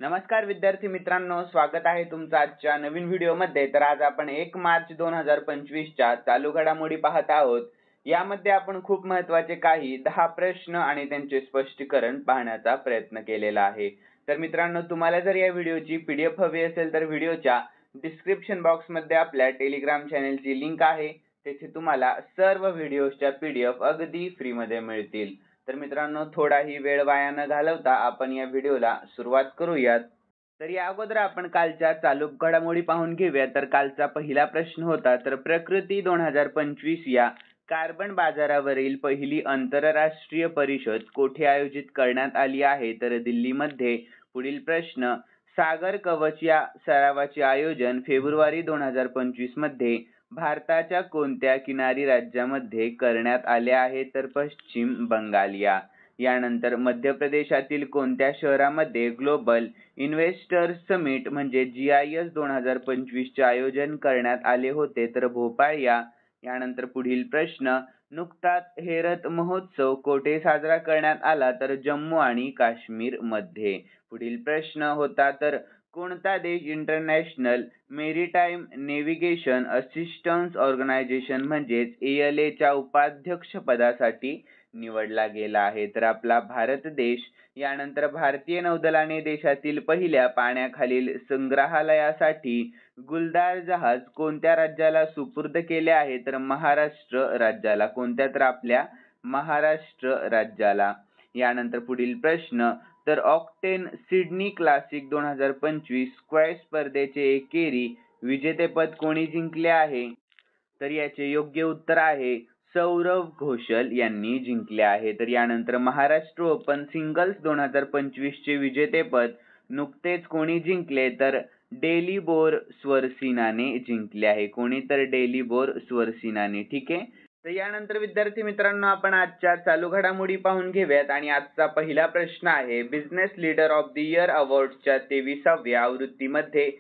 नमस्कार विद्यार्थी मित्रांनो, स्वागत आहे तुमचं आजच्या नवीन व्हिडिओमध्ये। तर आज आपण 1 मार्च 2025 च्या चालू घडामोडी पाहत आहोत। यामध्ये आपण खूप महत्त्वाचे काही 10 प्रश्न आणि त्यांचे स्पष्टीकरण पाहण्याचा प्रयत्न केलेला आहे। तर मित्रांनो, तुम्हाला जर या व्हिडिओची PDF हवी असेल तर व्हिडिओच्या डिस्क्रिप्शन बॉक्समध्ये आपल्या टेलिग्राम चॅनलची लिंक आहे। तेथे तुम्हाला सर्व व्हिडिओच्या PDF अगदी फ्री मध्ये मिळतील। तर मित्रांनो, थोडाही वेळ वाया न घालवता आपण या व्हिडिओला सुरुवात करूयात। तर या अगोदर आपण कालच्या चालू घडामोडी पाहून घेऊया। तर कालचा पहिला प्रश्न होता, तर प्रकृती 2025 या कार्बन बाजारावरील पहिली आंतरराष्ट्रीय परिषद कोठे आयोजित करण्यात आली आहे? तर दिल्लीमध्ये। पुढील प्रश्न, सागर कवच या सरावाचे आयोजन फेब्रुवारी 2025 मध्ये भारताच्या कोणत्या किनारी राज्यामध्ये करण्यात आले आहे? तर पश्चिम बंगाल या। यानंतर मध्य प्रदेशातील कोणत्या शहरामध्ये ग्लोबल इन्व्हेस्टर्स समिट म्हणजे GIS 2025 चे आयोजन करण्यात आले होते? तर भोपाळ या। यानंतर पुढील प्रश्न, नुकताच हेरत महोत्सव कोठे साजरा करण्यात आला? तर जम्मू आणि काश्मीर मध्ये। पुढील प्रश्न होता, तर कोणता देश international maritime navigation assistance organisation म्हणजेच ALA च्या उपाध्यक्ष पदासाठी निवडला गेला आहे? तर आपला भारत देश। यानंतर भारतीय नौदलाने देशातील पहिल्या पाण्याखालील संग्रहालयासाठी गुलदार जहाज कोणत्या राज्याला सुपूर्द केले आहे? तर महाराष्ट्र राज्याला। कोणत्या? तर आपल्या महाराष्ट्र राज्याला। यानंतर पुढील प्रश्न, तर ऑक्टेन सिडनी क्लासिक 2025 स्क्वॅश स्पर्धेचे एकेरी विजेतेपद कोणी जिंकले आहे? तर याचे योग्य उत्तर आहे सौरव घोषल यांनी जिंकले आहे। तर यानंतर महाराष्ट्र ओपन सिंगल्स 2025 चे विजेतेपद नुकतेच कोणी जिंकले? तर डेलीबोर स्वरसिनाने जिंकले आहे। कोणी? तर डेलीबोर स्वरसिनाने। ठीक आहे। तर यानंतर विद्यार्थी मित्रांनो, आपण आजच्या चालू घडामोडी पाहून घेऊयात। आणि आजचा पहिला प्रश्न आहे, business leader of the year अवॉर्डच्या 23व्या आवृत्तीमध्ये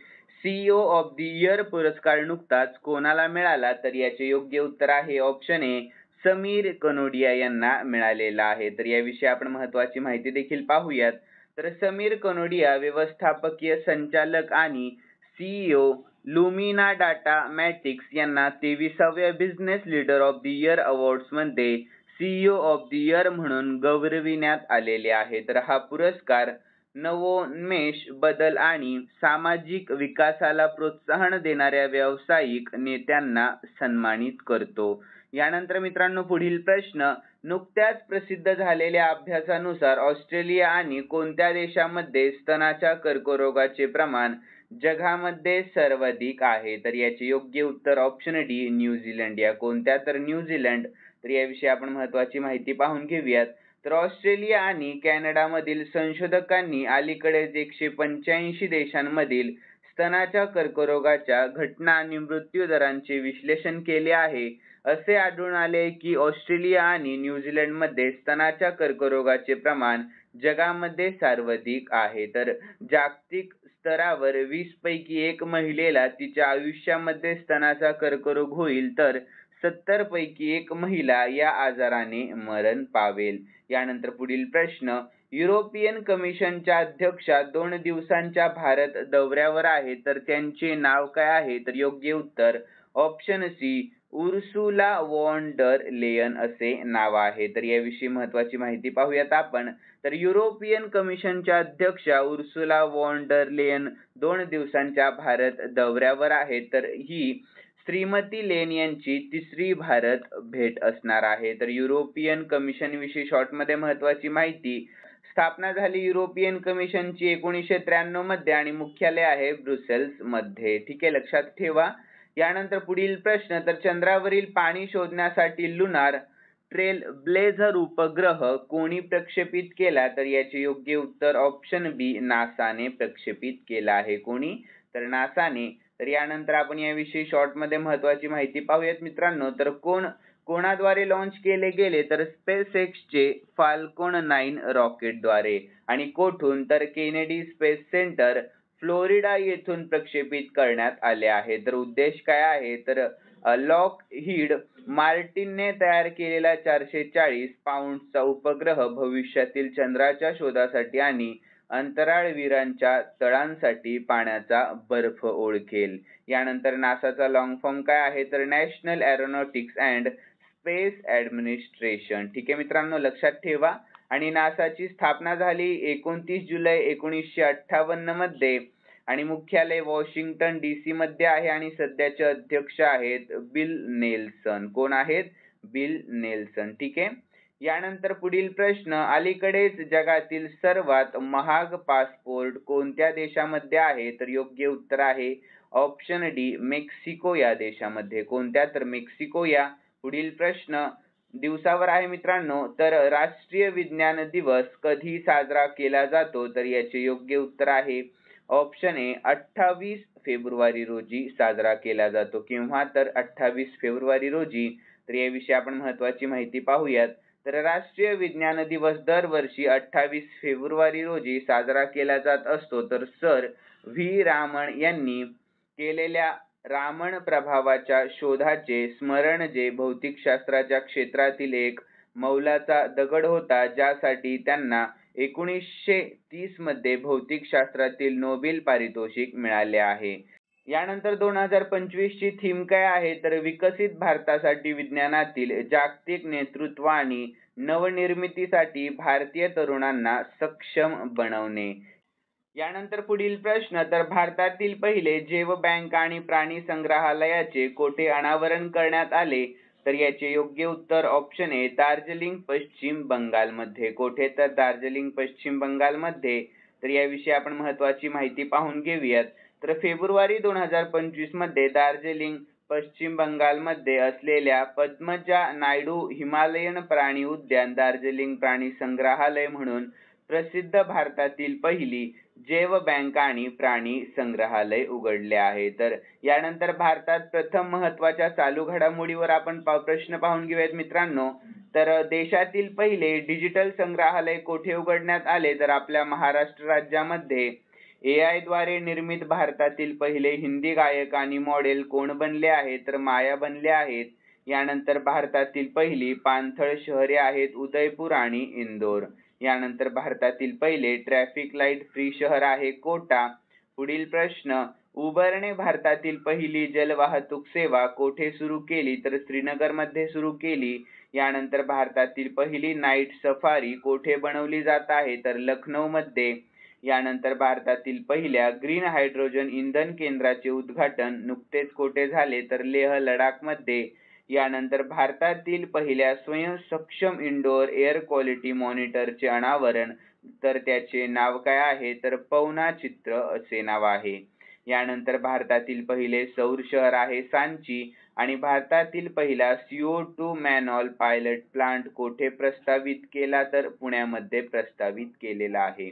CEO ऑफ द इयर पुरस्कार नुकताच कोणाला मिळाला? तर याचे योग्य उत्तर आहे ऑप्शन ए, समीर कनोडिया यांना मिळालेला आहे। तर याविषयी आपण महत्त्वाची माहिती देखील पाहूयात। तर समीर कनोडिया व्यवस्थापकीय संचालक आणि CEO लुमिना डाटा मॅटिक्स यांना 23व्या business leader of the year awards मध्ये CEO ऑफ द इयर म्हणून गौरविण्यात आलेले आहे। तर हा पुरस्कार नवोन्मेष, बदल आणि सामाजिक विकासाला प्रोत्साहन देणाऱ्या व्यावसायिक नेत्यांना सन्मानित करतो। यानंतर मित्रांनो, पुढील प्रश्न, नुकत्याच प्रसिद्ध झालेल्या अभ्यासानुसार ऑस्ट्रेलिया आणि कोणत्या देशामध्ये स्तनाच्या कर्करोगाचे प्रमाण जगामध्ये सर्वाधिक आहे? तर याचे योग्य उत्तर ऑप्शन डी, न्यूझीलंड या। कोणत्या? तर न्यूझीलंड। तर याविषयी आपण महत्त्वाची माहिती पाहून घेऊयात। तर ऑस्ट्रेलिया आणि कॅनडामधील संशोधकांनी अलीकडेच 185 देशांमधील स्तनाच्या कर्करोगाच्या घटना आणि मृत्यू दरांचे विश्लेषण केले आहे। असे आढळून आले की ऑस्ट्रेलिया आणि न्यूझीलंडमध्ये स्तनाच्या कर्करोगाचे प्रमाण जगामध्ये सर्वाधिक आहे। तर जागतिक स्तरावर 20 पैकी 1 महिलेला तिच्या आयुष्यामध्ये स्तनाचा कर्करोग होईल, तर 70 पैकी 1 महिला या आजाराने मरण पावेल। यानंतर पुढील प्रश्न, युरोपियन कमिशनच्या अध्यक्षा 2 दिवसांच्या भारत दौऱ्यावर आहे, तर त्यांचे नाव काय आहे? तर योग्य उत्तर option C, Ursula von der Leyen असे नाव आहे। तर याविषयी महत्त्वाची माहिती पाहूयात आपण। तर युरोपियन कमिशनच्या अध्यक्षा उर्सुला वॉन डर लेयन 2 दिवसांच्या भारत दौऱ्यावर आहे। तर ही श्रीमती लेन यांची 3री भारत भेट असणार आहे। तर युरोपियन कमिशन विषयी शॉर्टमध्ये महत्त्वाची माहिती, स्थापना झाली युरोपियन कमिशनची 1993 मध्ये आणि मुख्यालय आहे ब्रुसेल्स मध्ये। ठीक आहे, लक्षात ठेवा। यानंतर पुढील प्रश्न, तर चंद्रावरील पाणी शोधण्यासाठी लुनार ट्रेल ब्लेझर उपग्रह कोणी प्रक्षेपित केला? तर याचे योग्य उत्तर ऑप्शन बी, नासाने प्रक्षेपित केला आहे। कोणी? तर नासाने। तर यानंतर आपण याविषयी शॉर्टमध्ये महत्त्वाची माहिती पाहूयात मित्रांनो। तर कोणाद्वारे लॉन्च केले गेले? तर स्पेसएक्सचे फाल्कॉन 9 रॉकेटद्वारे। आणि कोठून? तर केनेडी स्पेस सेंटर फ्लोरिडा येथून प्रक्षेपित करण्यात आले आहे। तर उद्देश काय आहे? तर लॉकहीड मार्टिनने तयार केलेला 440 पाउंडचा उपग्रह भविष्यातील चंद्राच्या शोधासाठी आणि अंतराळवीरांच्या तळांसाठी पाण्याचा बर्फ ओळखेल. यानंतर नासाचा लॉंग फॉर्म काय आहे तर national aeronautics and space administration. ठीक आहे मित्रांनो, लक्षात ठेवा. आणि नासाची स्थापना झाली 29 जुलै 1958 मध्ये आणि मुख्यालय वॉशिंग्टन DC मध्ये आहे आणि सध्याचे अध्यक्ष आहेत बिल नेल्सन. कोण आहेत? Bill Nelson. ठीक आहे. यानंतर पुढील प्रश्न, अलीकडेच जगातील सर्वात महाग पासपोर्ट कोणत्या देशामध्ये आहे तर योग्य उत्तर आहे ऑप्शन डी मेक्सिको या देशामध्ये. कोणत्या तर मेक्सिको या. पुढील प्रश्न दिवसावर आहे मित्रांनो, तर राष्ट्रीय विज्ञान दिवस कधी साजरा केला जातो तर याचे योग्य उत्तर आहे ऑप्शन ए 28 फेब्रुवारी रोजी साजरा केला जातो. केव्हा तर 28 फेब्रुवारी रोजी. तर याविषयी आपण महत्त्वाची माहिती पाहूयात. तर राष्ट्रीय विज्ञान दिवस दरवर्षी 28 फेब्रुवारी रोजी साजरा केला जात असतो. तर सर व्ही रामन यांनी केलेल्या रामन प्रभावाच्या शोधाचे स्मरण जे भौतिकशास्त्राच्या क्षेत्रातील एक मौलाचा दगड होता, ज्यासाठी त्यांना 1930 मध्ये भौतिकशास्त्रातील नोबेल पारितोषिक मिळाले आहे. यानंतर 2025 ची थीम काय आहे तर विकसित भारतासाठी विज्ञानातील जागतिक नेतृत्व आणि नवनिर्मितीसाठी भारतीय तरुणांना सक्षम बनवणे. यानंतर पुढील प्रश्न, तर भारतातील पहिले जैव बँक आणि प्राणी संग्रहालयाचे कोठे अनावरण करण्यात आले तर याचे योग्य उत्तर ऑप्शन ए दार्जिलिंग पश्चिम बंगालमध्ये. कोठे तर दार्जिलिंग पश्चिम बंगालमध्ये. तर याविषयी आपण महत्त्वाची माहिती पाहून घेऊयात. तर फेब्रुवारी 2025 मध्ये दार्जिलिंग पश्चिम बंगालमध्ये असलेल्या पद्मजा नायडू हिमालयन प्राणी उद्यान दार्जिलिंग प्राणी संग्रहालय म्हणून प्रसिद्ध भारतातील पहिली जैव बँक आणि प्राणी संग्रहालय उघडले आहे. तर यानंतर भारतात प्रथम महत्त्वाच्या चालू घडामोडीवर आपण प्रश्न पाहून घेऊयात मित्रांनो. तर देशातील पहिले डिजिटल संग्रहालय कोठे उघडण्यात आले तर आपल्या महाराष्ट्र राज्यामध्ये. AI द्वारे निर्मित भारतातील पहिले हिंदी गायक आणि मॉडेल कोण बनले आहेत तर माया बनले आहेत. यानंतर भारतातील पहिली पाणथळ शहरे आहेत उदयपूर आणि इंदोर. यानंतर भारतातील पहिले ट्रॅफिक लाईट फ्री शहर आहे कोटा. पुढील प्रश्न, उबरने भारतातील पहिली जलवाहतूक सेवा कोठे सुरू केली तर श्रीनगर मध्ये सुरू केली. यानंतर भारतातील पहिली नाईट सफारी कोठे बनवली जात आहे तर लखनौ मध्ये. यानंतर भारतातील पहिल्या ग्रीन हायड्रोजन इंधन केंद्राचे उद्घाटन नुकतेच कोठे झाले तर लेह लडाख मध्ये. यानंतर भारतातील पहिल्या स्वयंसक्षम इंडोर एअर क्वालिटी मॉनिटरचे अनावरण तर त्याचे नाव काय आहे तर पवना चित्र असे नाव आहे. यानंतर भारतातील पहिले सौर शहर आहे सांची आणि भारतातील पहिला CO2 मॅनऑल पायलट प्लांट कोठे प्रस्तावित केला तर पुण्यामध्ये प्रस्तावित केलेला आहे.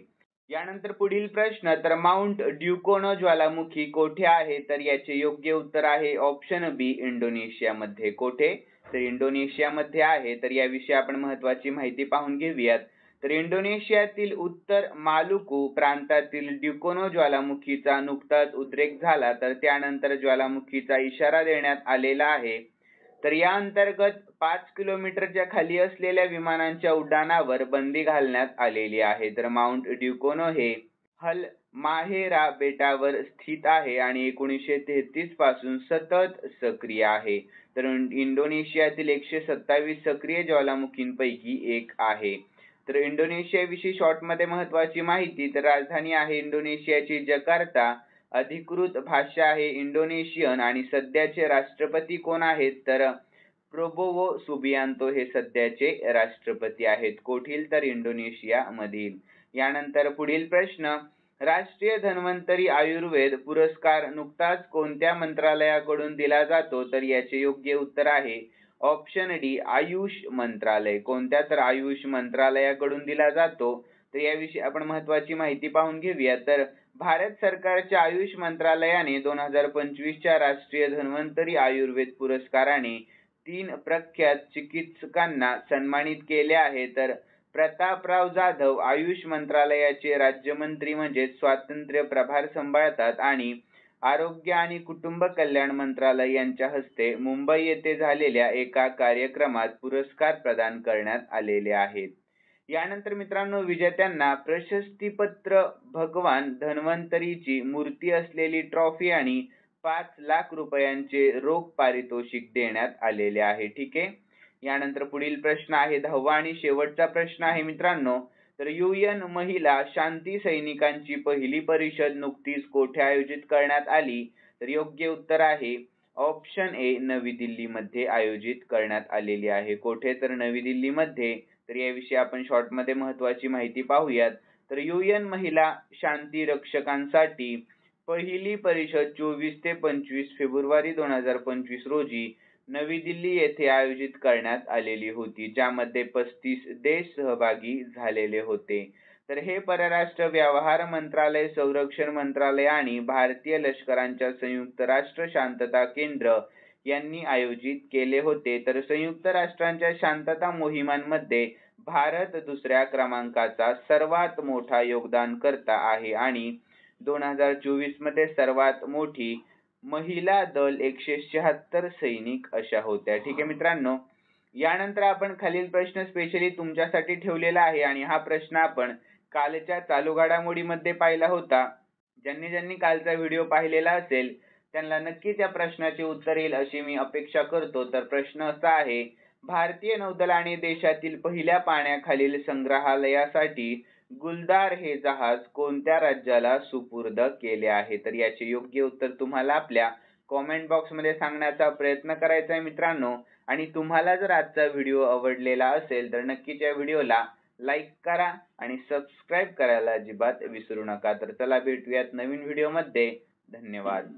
यानंतर पुढील प्रश्न, तर माउंट ड्युकोनो ज्वालामुखी कोठे आहे तर याचे योग्य उत्तर आहे ऑप्शन बी इंडोनेशियामध्ये. कोठे तर इंडोनेशियामध्ये आहे. तर याविषयी आपण महत्त्वाची माहिती पाहून घेऊयात. तर इंडोनेशियातील उत्तर मालुकू प्रांतातील ड्युकोनो ज्वालामुखीचा नुकताच उद्रेक झाला तर त्यानंतर ज्वालामुखीचा इशारा देण्यात आलेला आहे. तर या अंतर्गत 5 किलोमीटरच्या खाली असलेल्या विमानांच्या उड्डाणावर बंदी घालण्यात आलेली आहे. तर माउंट ड्युकोनो हे हलमाहेरा बेटावर स्थित आहे आणि 1933 पासून सतत सक्रिय आहे. तर इंडोनेशियातील 127 सक्रिय ज्वालामुखींपैकी एक आहे. तर इंडोनेशियाविषयी शॉर्टमध्ये महत्त्वाची माहिती, तर राजधानी आहे इंडोनेशियाची जकार्ता, अधिकृत भाषा आहे इंडोनेशियन आणि सध्याचे राष्ट्रपती कोण आहेत तर प्रोबोवो सुबियांतो हे सध्याचे राष्ट्रपती आहेत. कोठील तर इंडोनेशिया मधील. यानंतर पुढील प्रश्न, राष्ट्रीय धन्वंतरी आयुर्वेद पुरस्कार नुकताच कोणत्या मंत्रालयाकडून दिला जातो तर याचे योग्य उत्तर आहे ऑप्शन डी आयुष मंत्रालय. कोणत्या तर आयुष मंत्रालयाकडून दिला जातो. तर याविषयी आपण महत्त्वाची माहिती पाहून घेऊया. तर भारत सरकारच्या आयुष मंत्रालयाने 2025 च्या राष्ट्रीय धन्वंतरी आयुर्वेद पुरस्काराने 3 प्रख्यात चिकित्सकांना सन्मानित केले आहे. तर प्रतापराव जाधव आयुष मंत्रालयाचे राज्यमंत्री म्हणजे स्वातंत्र्य प्रभार सांभाळतात आणि आरोग्य आणि कुटुंब कल्याण मंत्रालय यांच्या हस्ते मुंबई येथे झालेल्या एका कार्यक्रमात पुरस्कार प्रदान करण्यात आलेले आहेत. यानंतर मित्रांनो विजेत्यांना प्रशस्तीपत्र, भगवान धन्वंतरीची मूर्ती असलेली ट्रॉफी आणि 5 लाख रुपयांचे रोख पारितोषिक देण्यात आलेले आहे. ठीक आहे. यानंतर पुढील प्रश्न आहे 10वा आणि शेवटचा प्रश्न आहे मित्रांनो. तर UN महिला शांती सैनिकांची पहिली परिषद नुकतीच कोठे आयोजित करण्यात आली? तर योग्य उत्तर आहे ऑप्शन ए, नवी दिल्लीमध्ये आयोजित करण्यात आलेली आहे. कोठे? तर नवी दिल्लीमध्ये. तर याविषयी आपण शॉर्टमध्ये महत्त्वाची माहिती पाहूयात. तर UN महिला शांती रक्षकांसाठी पहिली परिषद 24 ते 25 फेब्रुवारी 2025 रोजी नवी दिल्ली येथे आयोजित करण्यात आलेली होती, ज्यामध्ये 35 देश सहभागी झालेले होते. तर हे परराष्ट्र व्यवहार मंत्रालय, संरक्षण मंत्रालय आणि भारतीय लष्करांच्या संयुक्त राष्ट्र शांतता केंद्र यांनी आयोजित केले होते. तर संयुक्त राष्ट्रांच्या शांतता मोहिमांमध्ये भारत दुसऱ्या क्रमांकाचा सर्वात मोठा योगदानकर्ता आहे आणि 2024 मध्ये सर्वात मोठी महिला दल 176 सैनिक अशा होत्या. ठीक आहे मित्रांनो. यानंतर आपण खालील प्रश्न स्पेशली तुमच्यासाठी ठेवलेला आहे आणि हा प्रश्न आपण कालच्या चालू घडामोडीमध्ये पाहिला होता. ज्यांनी कालचा व्हिडिओ पाहिलेला असेल त्यांना नक्कीच या प्रश्नाचे उत्तर येईल अशी मी अपेक्षा करतो. तर प्रश्न असा आहे, भारतीय नौदलाने देशातील पहिल्या पाण्याखालील संग्रहालयासाठी गुलदार हे जहाज कोणत्या राज्याला सुपूर्द केले आहे? तर याचे योग्य उत्तर तुम्हाला आपल्या कॉमेंट बॉक्समध्ये सांगण्याचा प्रयत्न करायचा आहे मित्रांनो. आणि तुम्हाला जर आजचा व्हिडिओ आवडलेला असेल तर नक्कीच या व्हिडिओला लाईक करा आणि सबस्क्राईब करायला अजिबात विसरू नका. तर चला भेटूयात नवीन व्हिडिओमध्ये. धन्यवाद.